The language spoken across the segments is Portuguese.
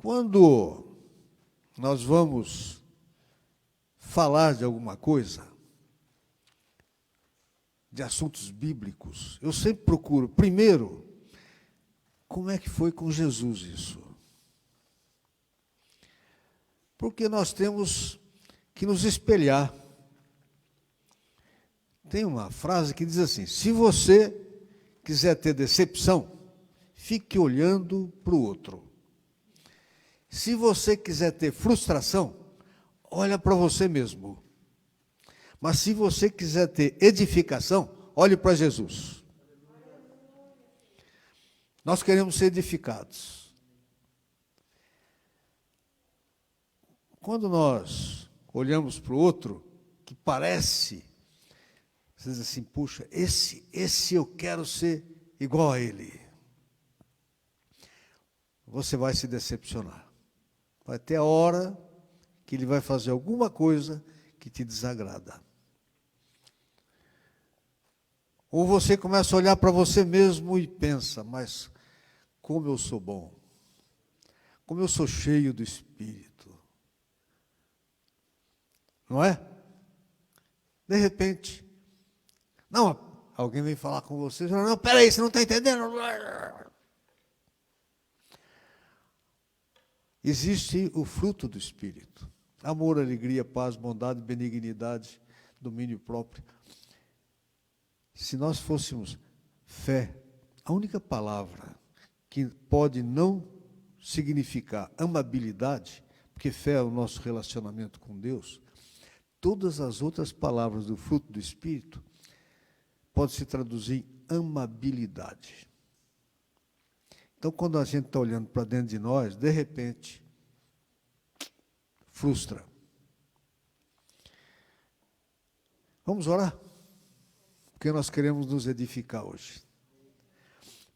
Quando nós vamos falar de alguma coisa, de assuntos bíblicos, eu sempre procuro, primeiro, como é que foi com Jesus isso? Porque nós temos que nos espelhar. Tem uma frase que diz assim: se você quiser ter decepção, fique olhando para o outro. Se você quiser ter frustração, olha para você mesmo. Mas se você quiser ter edificação, olhe para Jesus. Nós queremos ser edificados. Quando nós olhamos para o outro, que parece, você diz assim, puxa, esse eu quero ser igual a ele. Você vai se decepcionar. Vai ter a hora que ele vai fazer alguma coisa que te desagrada. Ou você começa a olhar para você mesmo e pensa, mas como eu sou bom, como eu sou cheio do Espírito. Não é? De repente, não, alguém vem falar com você, não, peraí, você não está entendendo? Existe o fruto do Espírito. Amor, alegria, paz, bondade, benignidade, domínio próprio. Se nós fôssemos fé, a única palavra que pode não significar amabilidade, porque fé é o nosso relacionamento com Deus, todas as outras palavras do fruto do Espírito podem se traduzir em amabilidade. Então, quando a gente está olhando para dentro de nós, de repente, frustra. Vamos orar? Porque nós queremos nos edificar hoje.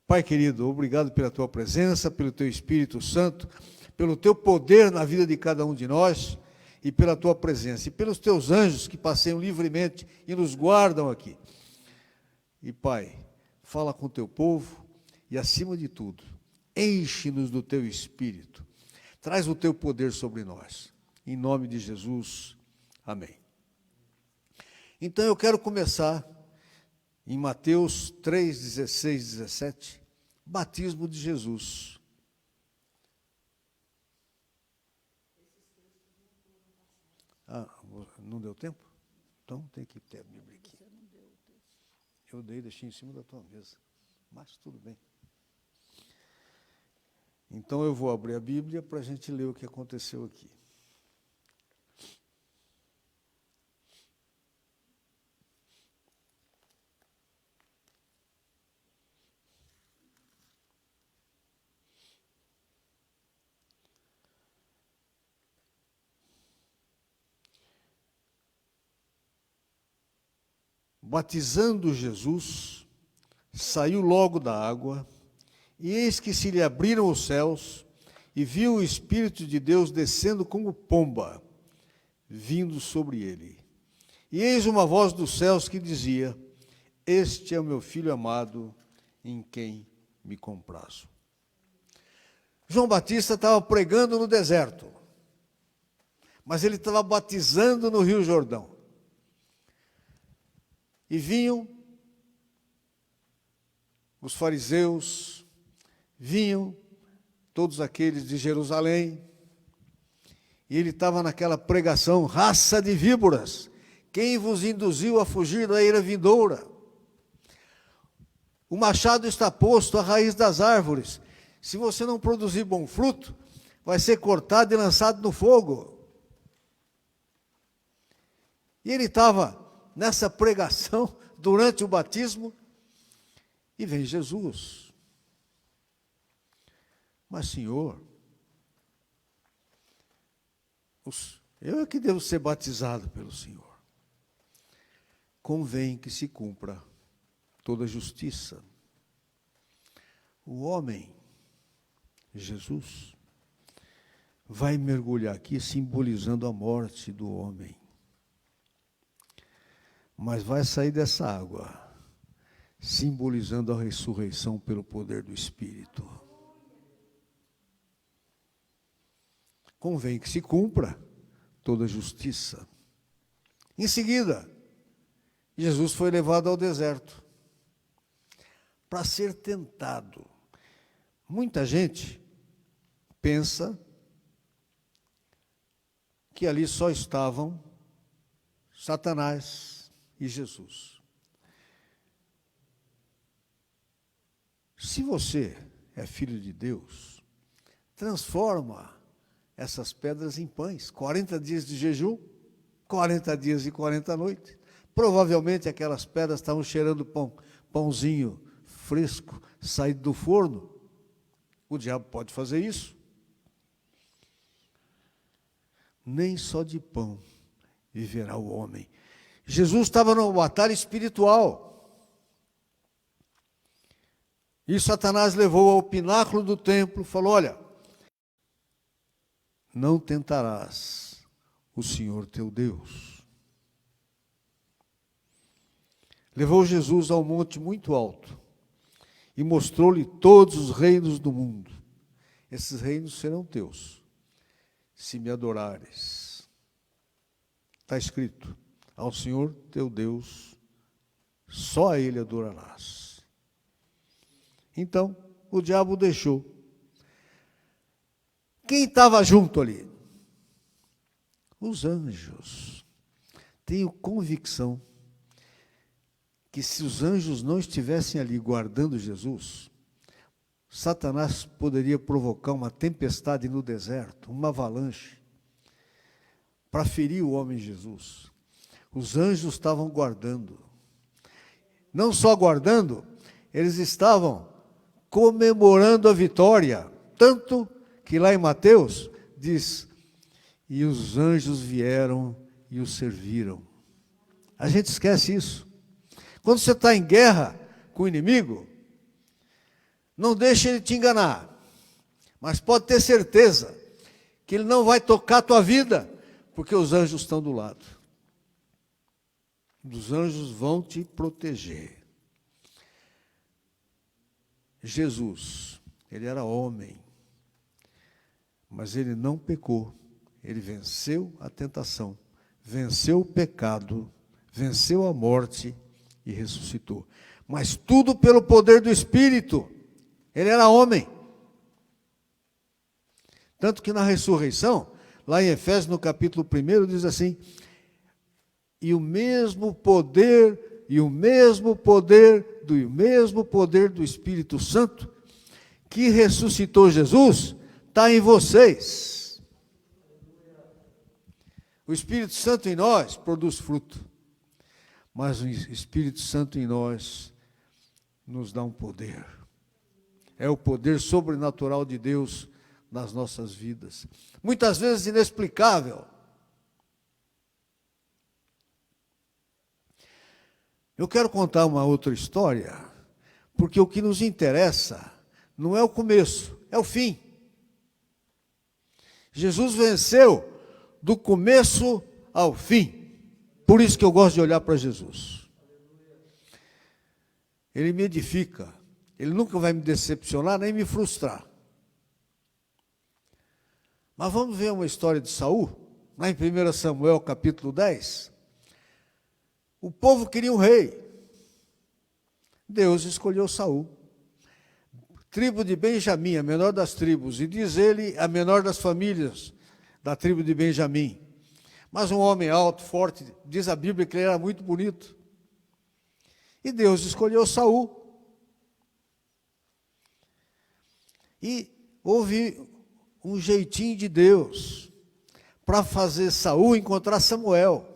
Pai querido, obrigado pela tua presença, pelo teu Espírito Santo, pelo teu poder na vida de cada um de nós e pela tua presença. E pelos teus anjos que passeiam livremente e nos guardam aqui. E Pai, fala com o teu povo e, acima de tudo, enche-nos do teu Espírito. Traz o teu poder sobre nós. Em nome de Jesus. Amém. Então eu quero começar em Mateus 3, 16, 17, batismo de Jesus. Ah, não deu tempo? Então tem que ter a Bíblia aqui. Eu deixei em cima da tua mesa, mas tudo bem. Então eu vou abrir a Bíblia para a gente ler o que aconteceu aqui. Batizando Jesus, saiu logo da água, e eis que se lhe abriram os céus, e viu o Espírito de Deus descendo como pomba, vindo sobre ele. E eis uma voz dos céus que dizia: este é o meu Filho amado, em quem me comprazo. João Batista estava pregando no deserto, mas ele estava batizando no Rio Jordão. E vinham os fariseus, vinham todos aqueles de Jerusalém, e ele estava naquela pregação: raça de víboras, quem vos induziu a fugir da ira vindoura? O machado está posto à raiz das árvores, se você não produzir bom fruto, vai ser cortado e lançado no fogo. E ele estava nessa pregação durante o batismo, e vem Jesus. Mas, Senhor, eu é que devo ser batizado pelo Senhor. Convém que se cumpra toda a justiça. O homem, Jesus, vai mergulhar aqui simbolizando a morte do homem. Mas vai sair dessa água simbolizando a ressurreição pelo poder do Espírito. convém que se cumpra toda a justiça. Em seguida, Jesus foi levado ao deserto para ser tentado. Muita gente pensa que ali só estavam Satanás e Jesus. Se você é filho de Deus, transforma essas pedras em pães. 40 dias de jejum, 40 dias e 40 noites. Provavelmente aquelas pedras estavam cheirando pãozinho fresco, saído do forno. O diabo pode fazer isso. Nem só de pão viverá o homem. Jesus estava numa batalha espiritual. E Satanás levou ao pináculo do templo e falou: olha, não tentarás o Senhor teu Deus. Levou Jesus a um monte muito alto e mostrou-lhe todos os reinos do mundo. Esses reinos serão teus, se me adorares. Está escrito: ao Senhor teu Deus, só a Ele adorarás. Então, o diabo o deixou. Quem estava junto ali? Os anjos. Tenho convicção que se os anjos não estivessem ali guardando Jesus, Satanás poderia provocar uma tempestade no deserto, uma avalanche, para ferir o homem Jesus. Os anjos estavam guardando. Não só guardando, eles estavam comemorando a vitória. Tanto que lá em Mateus diz: e os anjos vieram e o serviram. A gente esquece isso. Quando você está em guerra com o inimigo, não deixe ele te enganar. Mas pode ter certeza que ele não vai tocar a tua vida, porque os anjos estão do lado. Os anjos vão te proteger. Jesus, ele era homem, mas ele não pecou. Ele venceu a tentação, venceu o pecado, venceu a morte e ressuscitou. Mas tudo pelo poder do Espírito. Ele era homem. Tanto que na ressurreição, lá em Efésios, no capítulo 1, diz assim: e o mesmo poder do Espírito Santo que ressuscitou Jesus está em vocês. O Espírito Santo em nós produz fruto, mas o Espírito Santo em nós nos dá um poder. É o poder sobrenatural de Deus nas nossas vidas. Muitas vezes inexplicável. Eu quero contar uma outra história, porque o que nos interessa não é o começo, é o fim. Jesus venceu do começo ao fim. Por isso que eu gosto de olhar para Jesus. Ele me edifica. Ele nunca vai me decepcionar, nem me frustrar. Mas vamos ver uma história de Saul, lá em 1 Samuel, capítulo 10. O povo queria um rei. Deus escolheu Saul. Tribo de Benjamim, a menor das tribos, e diz ele, a menor das famílias da tribo de Benjamim. Mas um homem alto, forte, diz a Bíblia que ele era muito bonito. E Deus escolheu Saul. E houve um jeitinho de Deus para fazer Saul encontrar Samuel.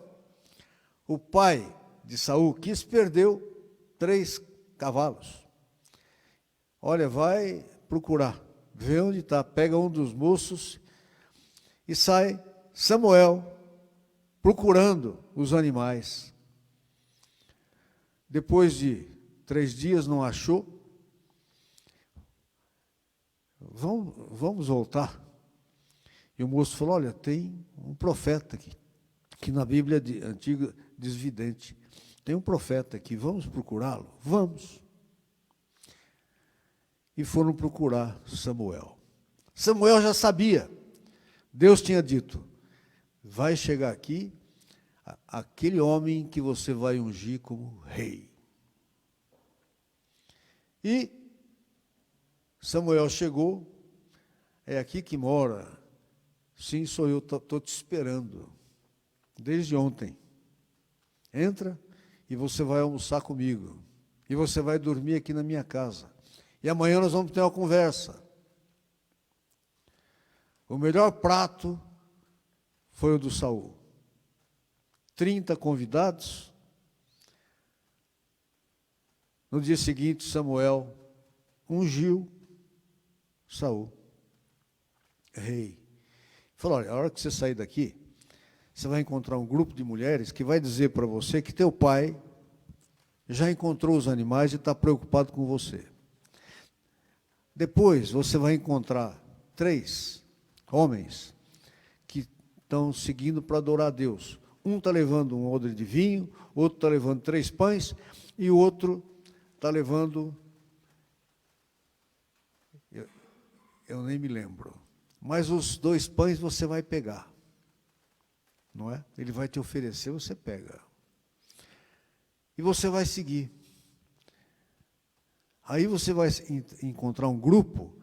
O pai de Saul quis, perdeu 3 cavalos. Olha, vai procurar, vê onde está, pega um dos moços e sai Samuel procurando os animais. Depois de 3 dias não achou. Vamos voltar. E o moço falou: olha, tem um profeta aqui, que na Bíblia antiga diz vidente. Tem um profeta aqui, vamos procurá-lo? Vamos. E foram procurar Samuel. Samuel já sabia Deus tinha dito, vai chegar aqui aquele homem que você vai ungir como rei. E Samuel chegou, é aqui que mora. Sim, sou eu, estou te esperando, desde ontem. Entra e você vai almoçar comigo. E você vai dormir aqui na minha casa. E amanhã nós vamos ter uma conversa. O melhor prato foi o do Saul. 30 convidados. No dia seguinte, Samuel ungiu Saul, rei. Falou, olha, a hora que você sair daqui, você vai encontrar um grupo de mulheres que vai dizer para você que teu pai já encontrou os animais e está preocupado com você. Depois, você vai encontrar 3 homens que estão seguindo para adorar a Deus. Um está levando um odre de vinho, outro está levando 3 pães, e o outro está levando... Eu nem me lembro. Mas os 2 pães você vai pegar. Não é? Ele vai te oferecer, você pega. E você vai seguir. Aí você vai encontrar um grupo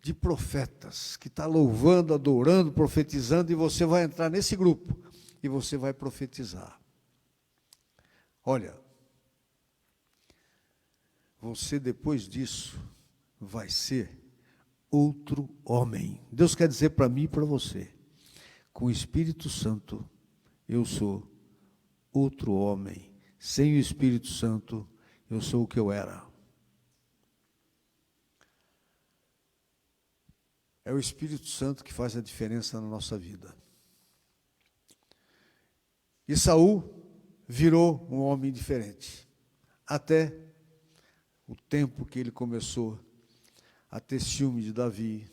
de profetas que está louvando, adorando, profetizando, e você vai entrar nesse grupo e você vai profetizar. Olha, você depois disso vai ser outro homem. Deus quer dizer para mim e para você, com o Espírito Santo, eu sou outro homem. Sem o Espírito Santo, eu sou o que eu era. É o Espírito Santo que faz a diferença na nossa vida. E Saul virou um homem diferente, até o tempo que ele começou a ter ciúme de Davi,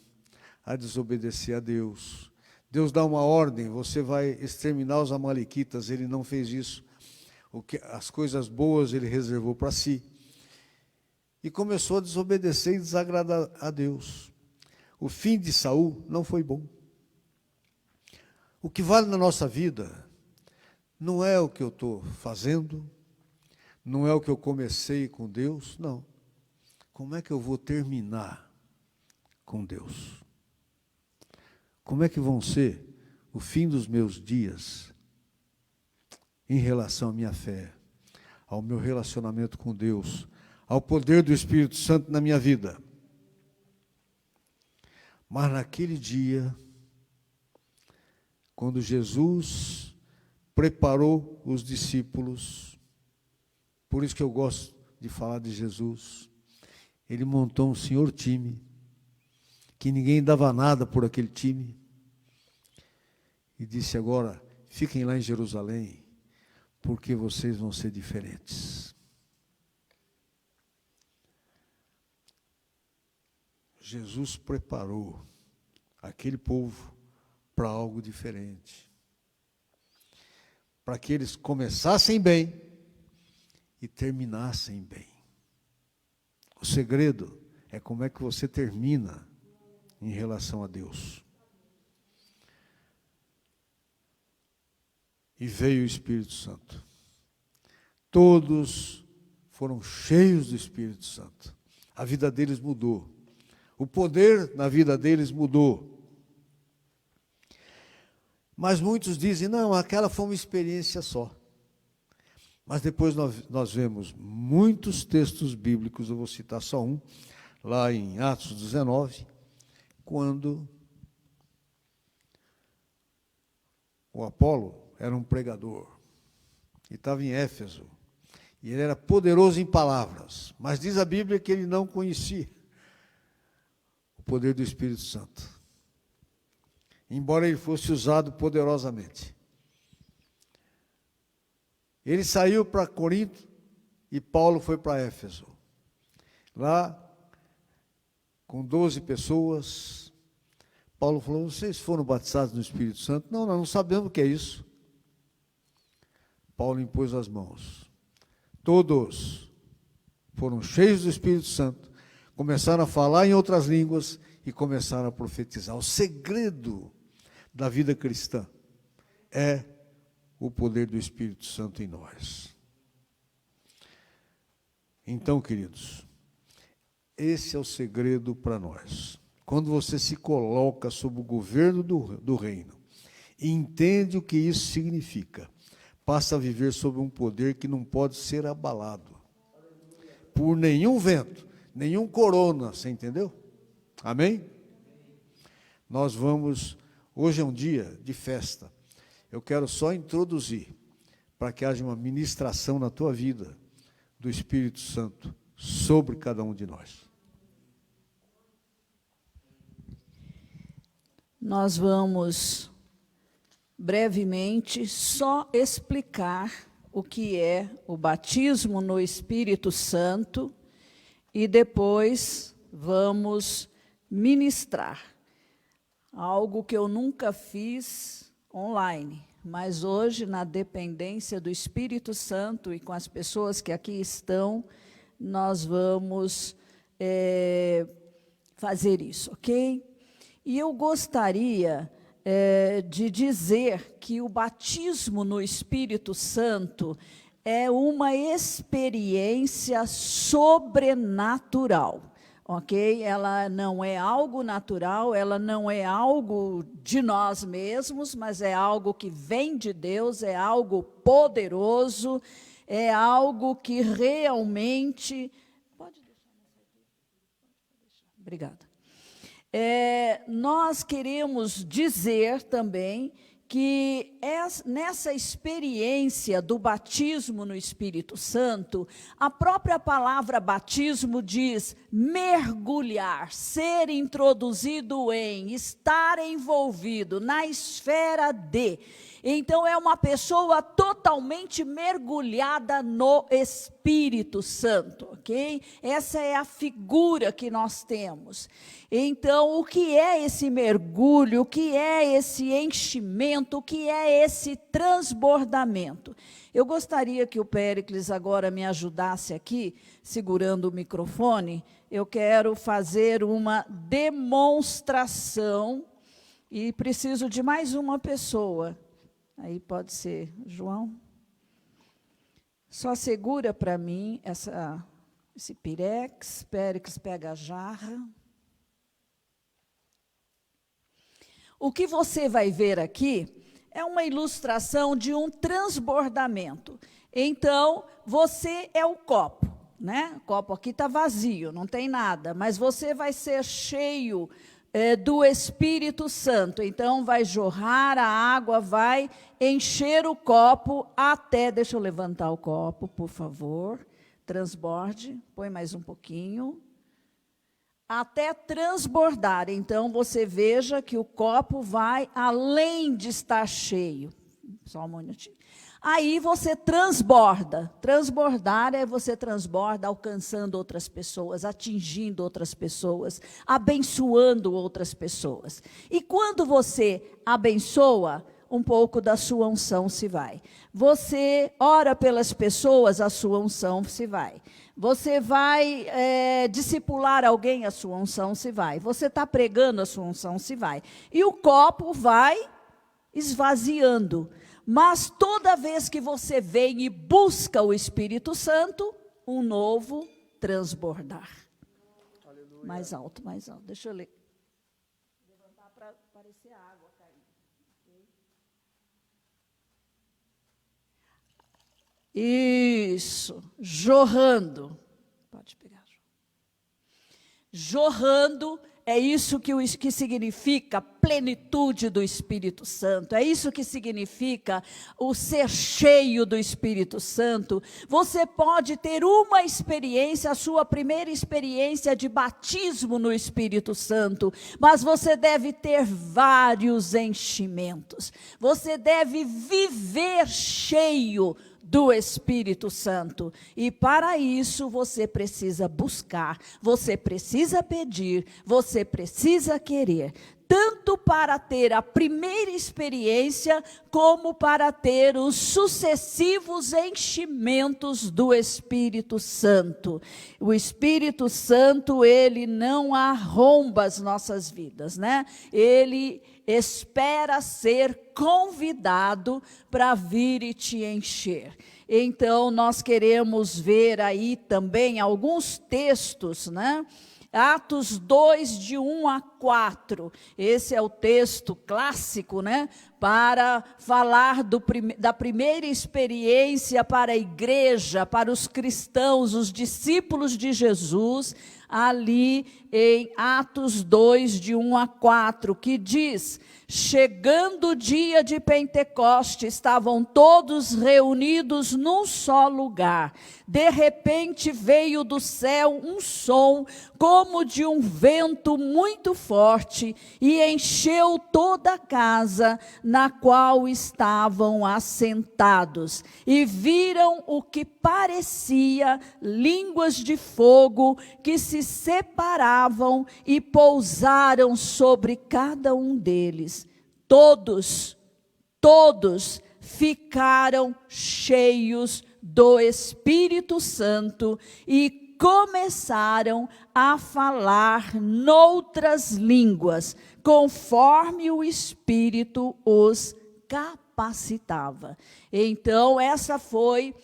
a desobedecer a Deus. Deus dá uma ordem, você vai exterminar os amalequitas, ele não fez isso. As coisas boas ele reservou para si. E começou a desobedecer e desagradar a Deus. O fim de Saul não foi bom. O que vale na nossa vida não é o que eu estou fazendo, não é o que eu comecei com Deus, não. Como é que eu vou terminar com Deus? Como é que vão ser o fim dos meus dias em relação à minha fé, ao meu relacionamento com Deus, ao poder do Espírito Santo na minha vida? Mas naquele dia, quando Jesus preparou os discípulos, por isso que eu gosto de falar de Jesus, ele montou um senhor time, que ninguém dava nada por aquele time, e disse agora, fiquem lá em Jerusalém, porque vocês vão ser diferentes. Jesus preparou aquele povo para algo diferente, para que eles começassem bem e terminassem bem. O segredo é como é que você termina em relação a Deus. E veio o Espírito Santo. Todos foram cheios do Espírito Santo. A vida deles mudou. O poder na vida deles mudou. Mas muitos dizem, não, aquela foi uma experiência só. Mas depois nós vemos muitos textos bíblicos, eu vou citar só um, lá em Atos 19, quando o Apolo era um pregador, e estava em Éfeso, e ele era poderoso em palavras, mas diz a Bíblia que ele não conhecia o poder do Espírito Santo, embora ele fosse usado poderosamente. Ele saiu para Corinto e Paulo foi para Éfeso. Lá, com 12 pessoas, Paulo falou, vocês foram batizados no Espírito Santo? Não, nós não sabemos o que é isso. Paulo impôs as mãos. Todos foram cheios do Espírito Santo, começaram a falar em outras línguas e começaram a profetizar. O segredo da vida cristã é o poder do Espírito Santo em nós. Então, queridos, esse é o segredo para nós. Quando você se coloca sob o governo do reino, e entende o que isso significa, passa a viver sob um poder que não pode ser abalado por nenhum vento, nenhum corona, você entendeu? Amém? Nós vamos, hoje é um dia de festa, eu quero só introduzir, para que haja uma ministração na tua vida, do Espírito Santo, sobre cada um de nós. Nós vamos brevemente só explicar o que é o batismo no Espírito Santo e depois vamos ministrar algo que eu nunca fiz online, mas hoje, na dependência do Espírito Santo e com as pessoas que aqui estão, nós vamos fazer isso, ok? E eu gostaria de dizer que o batismo no Espírito Santo é uma experiência sobrenatural, ok? Ela não é algo natural, ela não é algo de nós mesmos, mas é algo que vem de Deus, é algo poderoso, é algo que realmente... Pode deixar nessa aqui? Obrigada. Nós queremos dizer também que nessa experiência do batismo no Espírito Santo, a própria palavra batismo diz mergulhar, ser introduzido em, estar envolvido na esfera de. Então, é uma pessoa totalmente mergulhada no Espírito Santo, ok? Essa é a figura que nós temos. Então, o que é esse mergulho? O que é esse enchimento? O que é esse transbordamento? Eu gostaria que o Péricles agora me ajudasse aqui, segurando o microfone. Eu quero fazer uma demonstração e preciso de mais uma pessoa. Aí pode ser João. Só segura para mim esse pirex. Péricles pega a jarra. O que você vai ver aqui é uma ilustração de um transbordamento. Então, você é o copo, né? O copo aqui está vazio, não tem nada, mas você vai ser cheio do Espírito Santo. Então, vai jorrar a água, vai encher o copo até... Deixa eu levantar o copo, por favor. Transborde, põe mais um pouquinho. Até transbordar. Então, você veja que o copo vai além de estar cheio. Só um minutinho. Aí você transborda. Transbordar é você transborda alcançando outras pessoas, atingindo outras pessoas, abençoando outras pessoas. E quando você abençoa, um pouco da sua unção se vai. Você ora pelas pessoas, a sua unção se vai. Você vai discipular alguém, a sua unção se vai. Você está pregando, a sua unção se vai. E o copo vai esvaziando. Mas toda vez que você vem e busca o Espírito Santo, um novo transbordar. Aleluia. Mais alto, mais alto. Deixa eu levantar para aparecer a água caindo. Isso, jorrando. Pode pegar. Jorrando. É isso que significa plenitude do Espírito Santo. É isso que significa o ser cheio do Espírito Santo. Você pode ter uma experiência, a sua primeira experiência de batismo no Espírito Santo, mas você deve ter vários enchimentos. Você deve viver cheio do Espírito Santo. E para isso você precisa buscar, você precisa pedir, você precisa querer. Tanto tanto para ter a primeira experiência, como para ter os sucessivos enchimentos do Espírito Santo. O Espírito Santo, ele não arromba as nossas vidas, né? Ele espera ser convidado para vir e te encher. Então, nós queremos ver aí também alguns textos, né? Atos 2, de 1 a 4. Esse é o texto clássico, né? Para falar da primeira experiência para a igreja, para os cristãos, os discípulos de Jesus, ali em Atos 2, de 1 a 4, que diz: chegando o dia de Pentecoste, estavam todos reunidos num só lugar. De repente veio do céu um som, como de um vento muito forte, e encheu toda a casa na qual estavam assentados. E viram o que parecia línguas de fogo, que se separavam e pousaram sobre cada um deles. Todos ficaram cheios do Espírito Santo e começaram a falar noutras línguas, conforme o Espírito os capacitava. Então, essa foi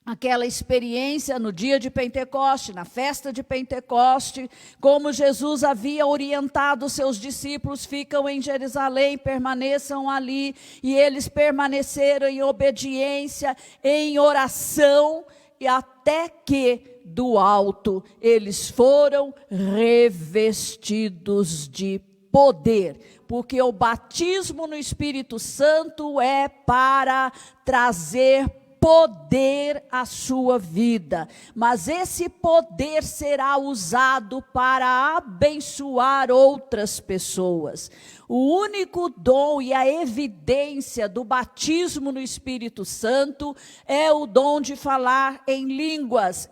aquela experiência no dia de Pentecoste, na festa de Pentecoste, como Jesus havia orientado os seus discípulos: ficam em Jerusalém, permaneçam ali, e eles permaneceram em obediência, em oração, e até que do alto eles foram revestidos de poder, porque o batismo no Espírito Santo é para trazer poder à sua vida, mas esse poder será usado para abençoar outras pessoas. O único dom e a evidência do batismo no Espírito Santo é o dom de falar em línguas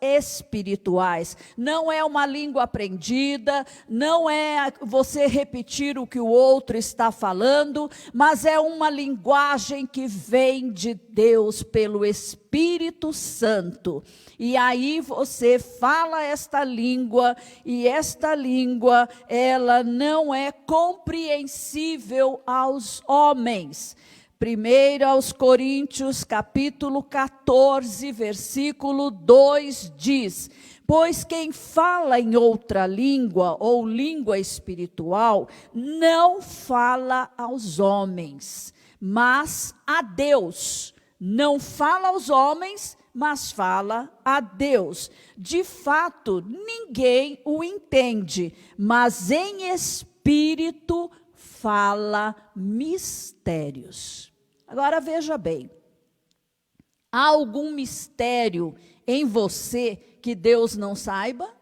espirituais. Não é uma língua aprendida, não é você repetir o que o outro está falando, mas é uma linguagem que vem de Deus pelo Espírito Santo. E aí você fala esta língua, e esta língua, ela não é compreensível aos homens. 1 aos Coríntios, capítulo 14, versículo 2 diz: pois quem fala em outra língua ou língua espiritual, não fala aos homens, mas a Deus. Não fala aos homens, mas fala a Deus. De fato, ninguém o entende, mas em espírito fala mistérios. Agora veja bem, há algum mistério em você que Deus não saiba?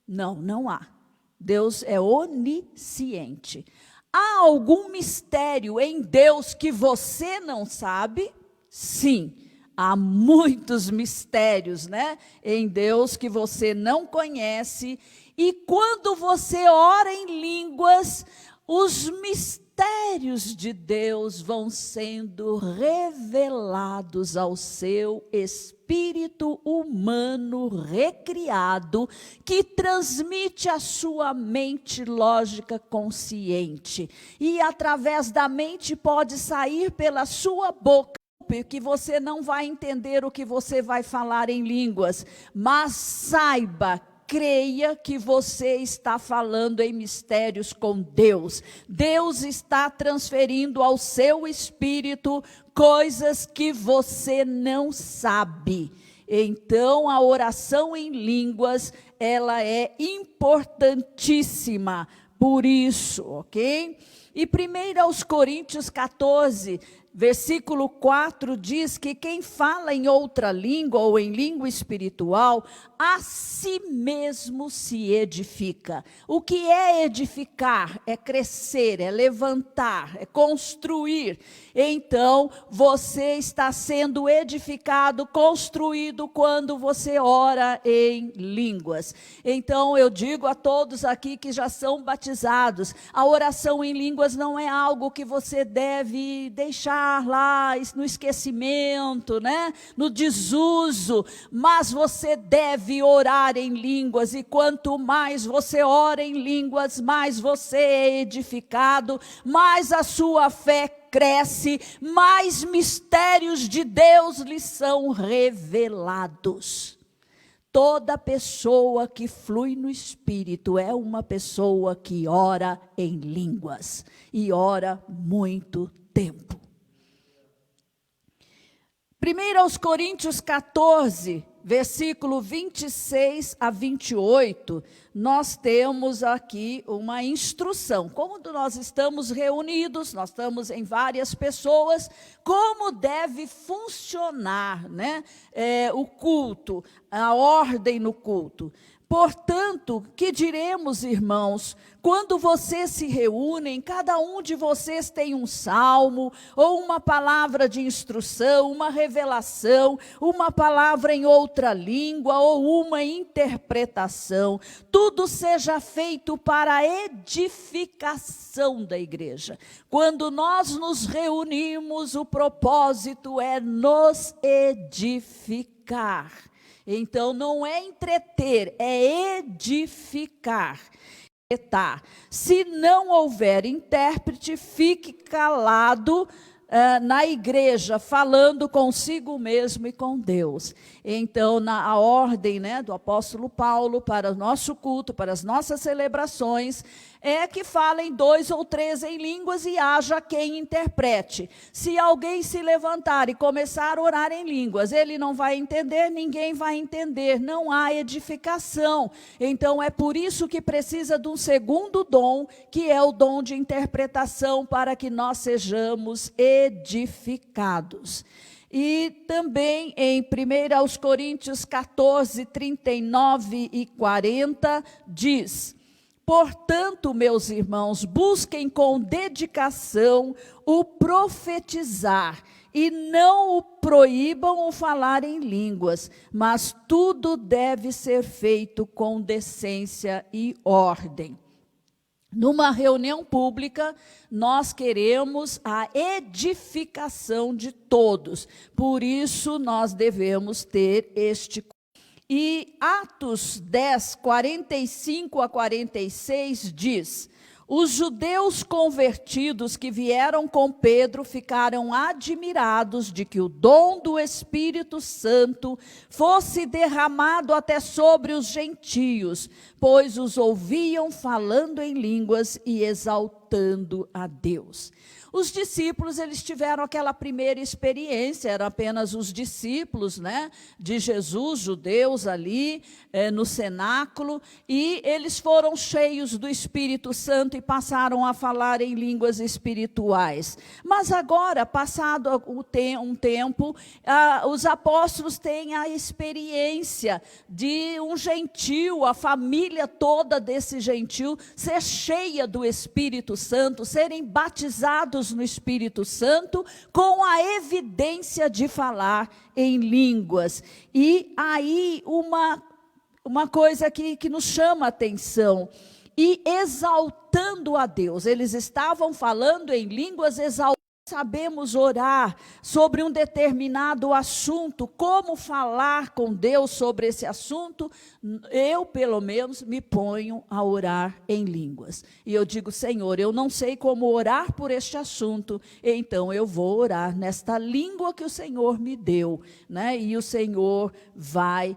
Não, não há. Deus é onisciente. Há algum mistério em Deus que você não sabe? Sim. Há muitos mistérios, né, em Deus que você não conhece, e quando você ora em línguas, os mistérios de Deus vão sendo revelados ao seu espírito humano recriado, que transmite a sua mente lógica consciente, e através da mente pode sair pela sua boca, que você não vai entender o que você vai falar em línguas, mas saiba, creia que você está falando em mistérios com Deus. Deus está transferindo ao seu espírito coisas que você não sabe. Então, a oração em línguas, ela é importantíssima por isso, ok? E 1 aos Coríntios 14, versículo 4 diz que quem fala em outra língua ou em língua espiritual, a si mesmo se edifica. O que é edificar? É crescer, é levantar, é construir. Então, você está sendo edificado, construído quando você ora em línguas. Então, eu digo a todos aqui que já são batizados, a oração em línguas não é algo que você deve deixar lá no esquecimento, né? No desuso, mas você deve orar em línguas, e quanto mais você ora em línguas, mais você é edificado, mais a sua fé cresce, mais mistérios de Deus lhe são revelados. Toda pessoa que flui no Espírito é uma pessoa que ora em línguas, e ora muito tempo. 1 Coríntios 14, versículo 26 a 28, nós temos aqui uma instrução. Como nós estamos reunidos, nós estamos em várias pessoas, como deve funcionar, né, o culto, a ordem no culto. Portanto, que diremos, irmãos, quando vocês se reúnem, cada um de vocês tem um salmo, ou uma palavra de instrução, uma revelação, uma palavra em outra língua, ou uma interpretação. Tudo seja feito para a edificação da igreja. Quando nós nos reunimos, o propósito é nos edificar. Então, não é entreter, é edificar. Se não houver intérprete, fique calado na igreja, falando consigo mesmo e com Deus. Então, a ordem, né, do apóstolo Paulo para o nosso culto, para as nossas celebrações, é que falem 2 ou 3 em línguas e haja quem interprete. Se alguém se levantar e começar a orar em línguas, ele não vai entender, ninguém vai entender, não há edificação. Então, é por isso que precisa de um segundo dom, que é o dom de interpretação, para que nós sejamos edificados. E também em 1 Coríntios 14, 39 e 40, diz: portanto, meus irmãos, busquem com dedicação o profetizar, e não o proíbam o falar em línguas, mas tudo deve ser feito com decência e ordem. Numa reunião pública, nós queremos a edificação de todos, por isso nós devemos ter este. E Atos 10, 45 a 46 diz: os judeus convertidos que vieram com Pedro ficaram admirados de que o dom do Espírito Santo fosse derramado até sobre os gentios, pois os ouviam falando em línguas e exaltando a Deus. Os discípulos, eles tiveram aquela primeira experiência, eram apenas os discípulos, né, de Jesus, judeus ali, no cenáculo, e eles foram cheios do Espírito Santo e passaram a falar em línguas espirituais. Mas agora, passado um tempo, os apóstolos têm a experiência de um gentio, a família toda desse gentio, ser cheia do Espírito Santo, serem batizados no Espírito Santo, com a evidência de falar em línguas. E aí uma coisa que nos chama a atenção, e exaltando a Deus. Eles estavam falando em línguas, exaltando. Sabemos orar sobre um determinado assunto, como falar com Deus sobre esse assunto, eu, pelo menos, me ponho a orar em línguas. E eu digo: Senhor, eu não sei como orar por este assunto, então eu vou orar nesta língua que o Senhor me deu, né? E o Senhor vai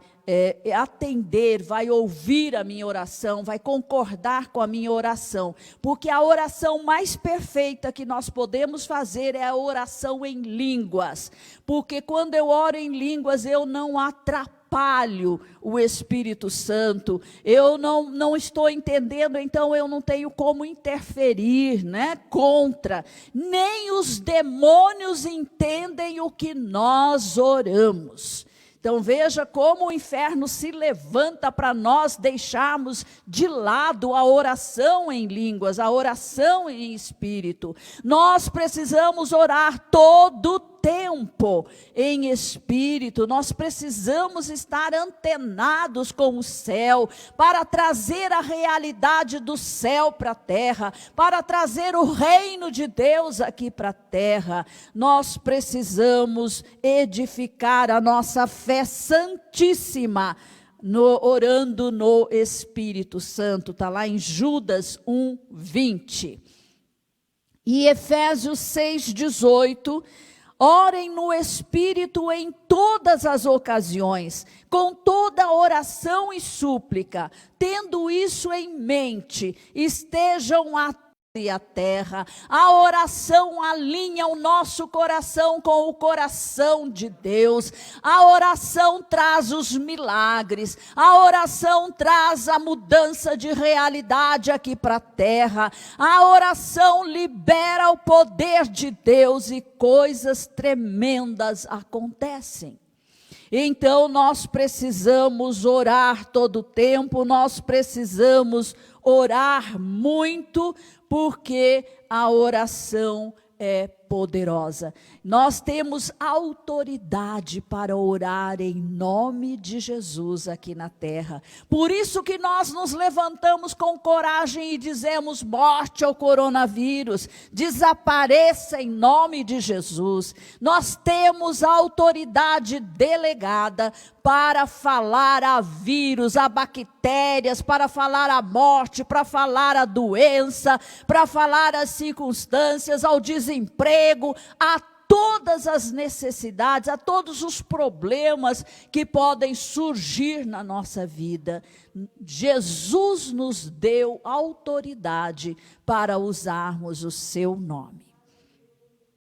atender, vai ouvir a minha oração, vai concordar com a minha oração, porque a oração mais perfeita que nós podemos fazer é a oração em línguas, porque quando eu oro em línguas, eu não atrapalho atrapalho o Espírito Santo, eu não estou entendendo, então eu não tenho como interferir, né, contra. Nem os demônios entendem o que nós oramos. Então veja como o inferno se levanta para nós deixarmos de lado a oração em línguas, a oração em espírito. Nós precisamos orar todo o tempo em espírito, nós precisamos estar antenados com o céu, para trazer a realidade do céu para a terra, para trazer o reino de Deus aqui para a terra. Nós precisamos edificar a nossa fé santíssima, orando no Espírito Santo, está lá em Judas 1:20. E Efésios 6:18, orem no Espírito em todas as ocasiões, com toda oração e súplica, tendo isso em mente, estejam atentos à terra. A oração alinha o nosso coração com o coração de Deus. A oração traz os milagres. A oração traz a mudança de realidade aqui para a terra. A oração libera o poder de Deus e coisas tremendas acontecem. Então nós precisamos orar todo o tempo, nós precisamos orar muito, porque a oração é poderosa. Nós temos autoridade para orar em nome de Jesus aqui na terra. Por isso que nós nos levantamos com coragem e dizemos: morte ao coronavírus, desapareça em nome de Jesus. Nós temos a autoridade delegada para falar a vírus, a bactérias, para falar a morte, para falar a doença, para falar as circunstâncias, ao desemprego, a todas as necessidades, a todos os problemas que podem surgir na nossa vida. Jesus nos deu autoridade para usarmos o seu nome.